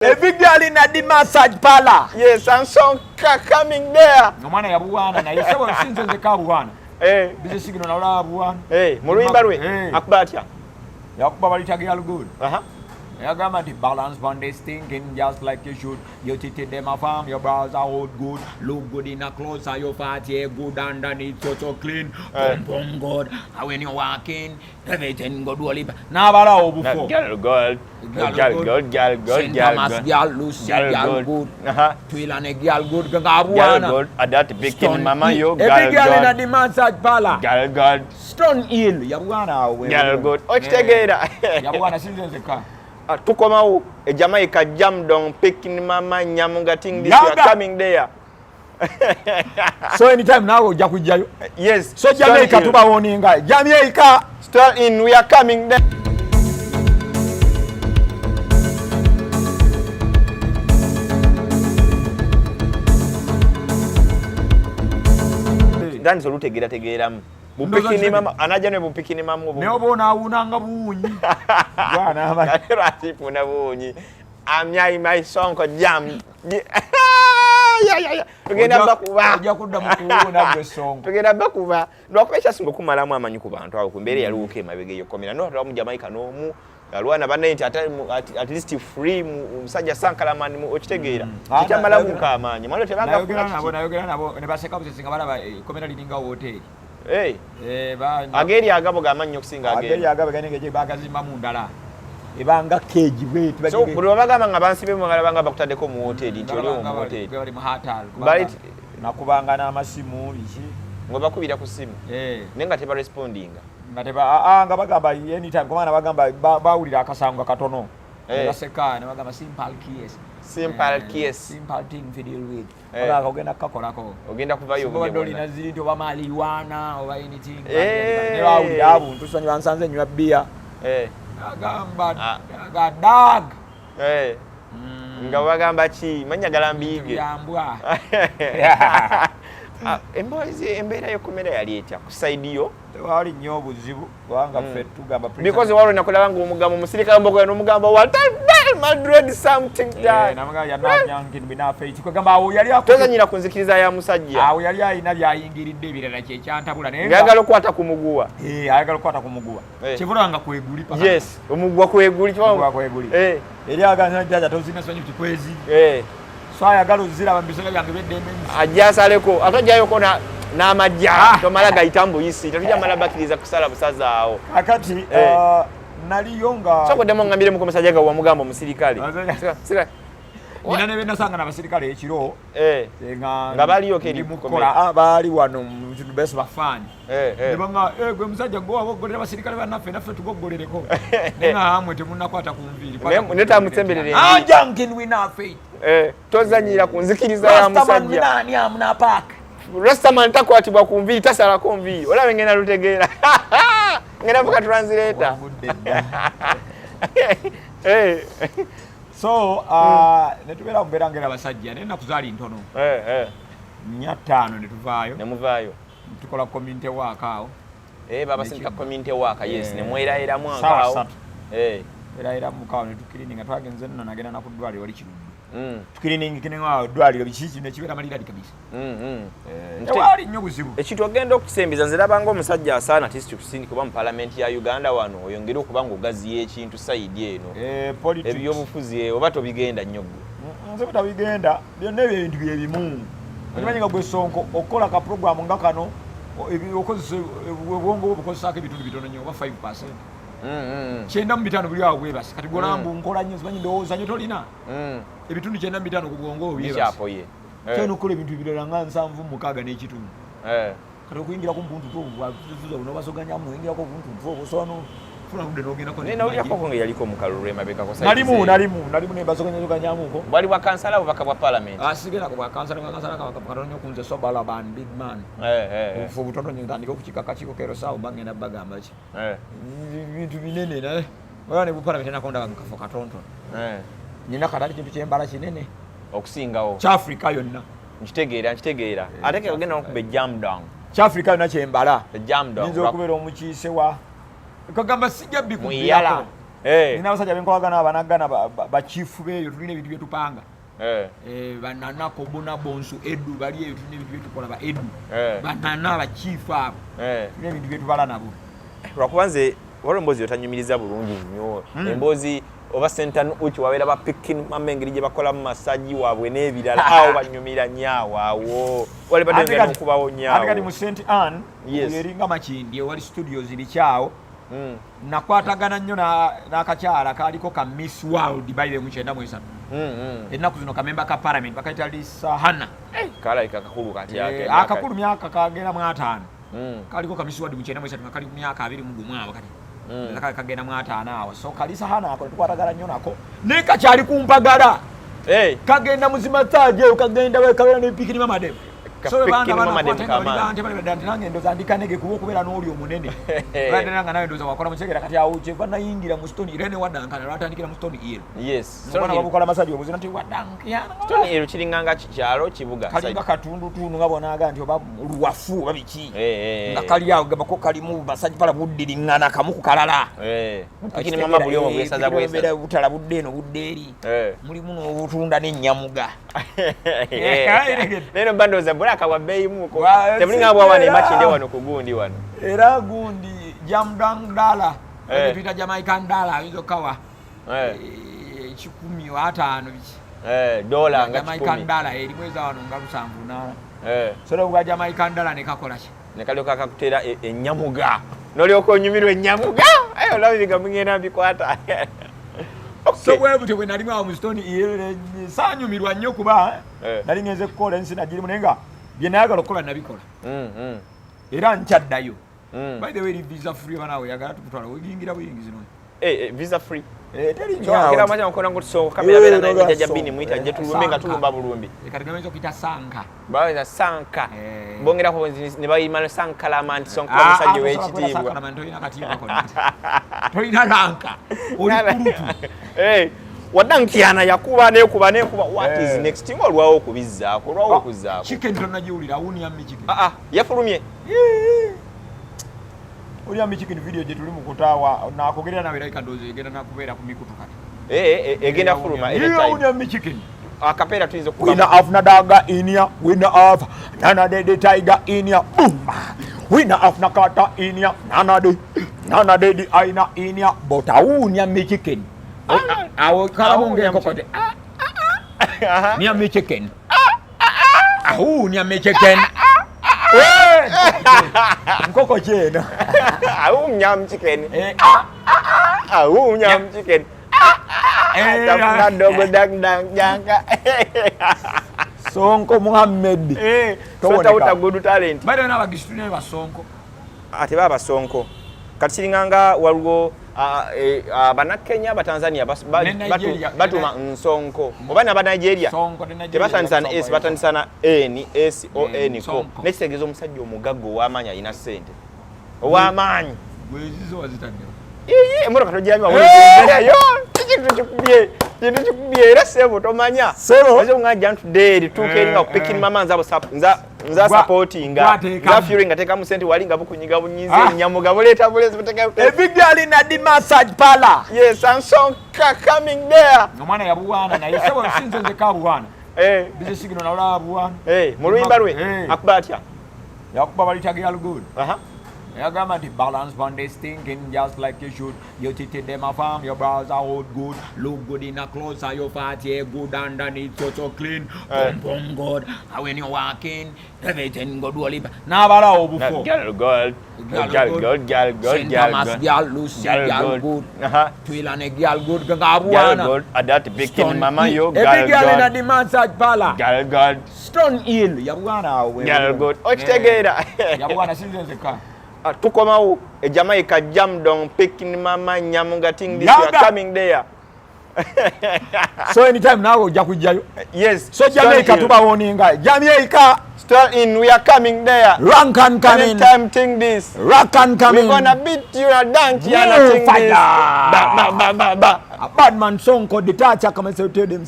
A big girl in the massage parlor. Yes, and some coming there. No man, I buwana na yese wa sinzo nzeka buwana. Bize sigino na wala buwana. Muruimba rwe. Akubatya. Yakuba bali girl good. Agamba the balance on this thinking just like you should. You treated them a farm, your brows are all good. Look good in a clothes, and your fatty good underneath, so clean. Boom, good. And when you walk in, everything good. Now, before. Girl good. St. Thomas girl, Lucy girl good. Twill and a girl good. Girl good. At that big mama, you every girl in the massage parlor. Girl good. Stone Hill, Yabuana. Girl good. Ochtegeda. Yabuana since the car. Tukomau a Jamaica jam down picking mama nyamunga thing this year coming there. So anytime now Jakujayo. Yes. So Jamaica tuba woninga. Jamaica still in, we are coming there. Dan so tegera bupikini mama anaja ne bupikini mama obo. Ne obona awunanga buunyi. Bwana abakira atipuna buunyi. Amyai mai sonko jam. Ya. Tugenda bakuba. Ojja kudda mukuwona gwe sonko. Tugenda bakuba. Ndwakwesha singo kumalamu amanyi ku bantu awo kumbere yaluke mabege yokomera. No atwa mu Jamaica no mu alwana banenti at least free musajja Sankalaman mu okitegeera. Kitamalamu kamanyi. Mwalo tebanga nayogera nabo ne baseka busesinga balaba komera lininga hotel. Ageri agabo gamanyi okusinga ageri. Ageri agabo ganenge bagazimba mu ndala. Ebanga keji bwe so buli bagamba nga bansibe mu ngala banga bakutadeko mu hotel nti oli mu hotel. Bali mu hotel. Bali nakubanga n'amasimu biki. Ngo bakubira ku simu. Nenga teba respondinga. Ngateba nga bagamba anytime komana bagamba bawulira akasango katono. Baseka ne bagamba simple case. Simple thing to deal with. Ola ogenda kakolako. Ogenda kuvayo obudde. Ngo dolina ziri oba maliwana oba anything. Ne bawulira abuntu sonyi bansanze nywa bia. Agamba dog. Nga bagamba chi manyagala mbige. Yambwa. Embooziye embeera yokumera yali etya kusaidiyo tewali nnyo obuzibu kubanga ffe tugamba because waliwo nakulaba nga omugamba omusirikale mbogo n'omugamba what Madrid something that namaga yananyankin binafe kigamba awo yali tozanyira kunzikiriza ya musajja awo yali ayina byayingiridde ebirala kyekyantabula naye ayagala okukwata ku muguwa ayagala okukwata ku muguwa kibulanga kweguli paka yes omuguwa kweguli eri aganya jaja tozina sonyi kikwezi so ayagala ozira bambisega byange beddembe ajasaleko atajayoko n'amajja tomala gayitambo yisi tetujja mala bakiriza kusala busaza awo akati naliyo nga sokodemo ngambire mu komisajja ga wamugamba omusirikale nina ne benasanga n'abasirikale ekiro nga baliyo keri mukola bali wano mu kintu bese bafani ne banga gwe musajja gwo abogolera abasirikale banaffe naffe tugoggolereko nga hamwe temunnakwata ku nviiri neta mutsemberere jankin wina faith tozanyira kunzikiriza ya musajja nani amuna park Rastaman takwatibwa ku nviiri tasalako nviiri olabe ngenda lutegeera ngenda vuka translator so netubera mubera ngera basajja ne nakuzali ntono nya 5 netuvaayo nemuvaayo tukola community work awo baba sinka community work yes ne mwera mwaka awo era mukawo netukirininga twagenze nno nagenda nakudwaliro wali kirungi tukiriningi kinenga dwaliro bichichi ne kibera malira kabisa wali nnyo buzibu ekintu ogenda okusembiza nzirabanga omusajja asaana tisi kusindi kuba mu parliament ya Uganda wano oyongera okubanga ogaziye ekintu side eno ebyobufuzi oba tobigenda nnyo nze butabigenda byonna ebintu byebimu okimanyi nga gwe Sonko okola ka program nga kano okozesa obwongo obukozesako ebitundu bitono nnyo oba 5%. Kyenda mu bitano buli awo bwebasi kati golambu nkola nnyo zimanyi ndowooza nnyo tolina ebitundu kyenda mu bitano ku bwongo obwebasi kyeno okukola ebintu ebirala nga 7-6 n'ekitundu kati okuyingira ku mpuntu tubuza bunobasoganyamu oyingirako obuntuntu obusono funa budde n'ogendako nawulyako nga yaliko mu kalulu emabekako nalimu nebasoganyamuko bwali bwa kansala bubaka bwa parliament sigenda ku bwa kansala katono nnyo kunze sobala ban big man obufu obutono nnyo ntandika okukikakakiko kero saawo bagenda bagamba ki bintu binene naye oba ne buparlamenti nakondaga mukafo katontono nina katali kintu kyembala kinene okusingawo kyafrika yonna nkitegeera ate ke ogenda nokuba ejam down kyafrika yonna kyembala ejam down nza okubeera omukiise wa kagamba sijja bikuyala nina basajja benkolagana abanagana bachifu beyo tulina ebintu byetupanga banana kobona bonsu edu bali eyo tulina ebintu byetukola ba edu banana bachifu abo tulina ebintu byetubala nabo lwakubanze waliwo emboozi yotanyumiriza bulungi nnyo emboozi oba sentano uchi wawera ba picking mamengeri gye bakola mu masaji waabwe n'ebirala awo banyumira nnyawo awo wali badenga n'okubawo nnyawo ate kati mu St. Anne yeringa makindi wali studios ziri kyawo nakwatagana nnyo n'akakyala kaliko ka Miss World bayibe mu 1993 ennaku zino kamemba ka parliament bakayita Lisa Hanna kalayika kakulu kati yake akakulu myaka kagera mu 5 kaliko ka Miss World mu 1993 kali mu myaka 21 abo kati kagenda mu 5 awo so Lisa Hanna ako tukwatagana nnyo nako ne kakyali kumpagala kagenda muzima taje kagenda wekabera n'epikini mamadem so bana nange ndoza ndikanege kuba okubeera n'oli omunene bananga nawe ndoza wakola mukyegera kati awo kye banayingira mu Stone Irene wadankana lwatandikira mu Stone Hill so bana babukola masaji obuzina nti wadankyana Stone Hill kiringanga kyalo kibuga kalinga katundu tunu ngabonaga nti oba luwafu babiki nga kali awo gabako kalimu masaji pala buddiringana kamu kukalala lakini mama buli omu bwesaza bwesa butala budde eno budde eri mulimu n'obutunda n'ennyamuga neno bandoza bulaka wa beyimuko temulinga bwa wane makinde wano kugundi wano era gundi jamdang dala tuita Jamaica dala hizo kawa 15 biki dola nga Jamaica dala eri mweza wano nga lusanvu na solo bwa Jamaica dala ne kakola ki ne kalyoka kakutera ennyamuga nolyoko nyumirwe ennyamuga ayo labiga mungena bikwata so bwe bwe nali mwa mu Stone Hill sanyumirwa nnyo kuba nali ngeze kukola ensi najiri munenga bye nayagala okukola nabikola era nkyaddayo by the way visa free banawe yagala tukutwala weyingira buyingizi no visa free teri nyawo kama nkola ngutso kamera bera na ita jabini muita je tulumbenga tulumba bulumbi ekatigemezo kita sanka baza sanka bongera ko ne bayimana Sankalaman sonko musajje w'ekitibwa Sankalaman toyina katibwa ko toyina ranka oli kurutu wadankiana yakuba nekuba what is next team olwawo okubizzaako olwawo okuzzaako chicken tonajiwulira awuni ya chicken yafulumye oli ya chicken video je tuli mu kutawa nakogerera nawe like ndoze egenda nakubeera ku mikutu kati egenda fuluma awuni ya chicken akapera tuizo kuba winner of Nadaga inia winner of Nanade Tiger inia winner of Nakata inia Nanade di aina inia but awuni ya chicken awo kala munge kokote ni ya chicken awuni ya chicken nkoko chena nyam chicken nyam chicken tapna dogo dang janga Sonko Muhammad so tauta good talent bado na bagistune ba Sonko ate baba Sonko katiringanga walugo Banakenya Batanzania batuma nsonko obana ba Nigeria tebasanisana S batanisana N S O N ko nekitegezo omusajja omugaggo w'amaanyi alina ssente ow'amaanyi bwezizo wazitande emotoka tojirabya waliyo kintu kikubye era sebo tomanya ezo nga jantu deri tukeringa kupekini mama nza supportinga nga fearing ateka mu sente walinga bukunyiga bunyize nyamuga boleta bolezi buteka ebigali na di massage pala yes and song coming there nomwana yabuwana na yesebo sinzo nze kabuwana bize sigino na olabuwana mu luyimba lwe akubatya yakuba balitaga all good Agamba the balance on this thinking just like you should. You treated them a farm, your brows are all good. Look good in a clothes, your fat hair good underneath, so clean. Boom, good. When you walk in, everything good. Now, before. Girl. Lucy, girl good. Twilane, girl good. Girl good. That big thing, mama, you every girl in the massage parlor. Girl good. Stone Hill, Yabuana. Girl good. What's together? Yabuana, since the car. Tukomao Jamaica jam down picking mama nyamunga thing this year coming there. So anytime now jakujayo. Yes. So Jamaica tubawoninga. Jamaica Stone in we are coming there. Rankan coming. Anytime thing this. Rankan coming. We're gonna beat you a dance and thing this. Ba. A bad man song called Detacha come and say tell them.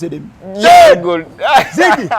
Yeah, good. Ziggy.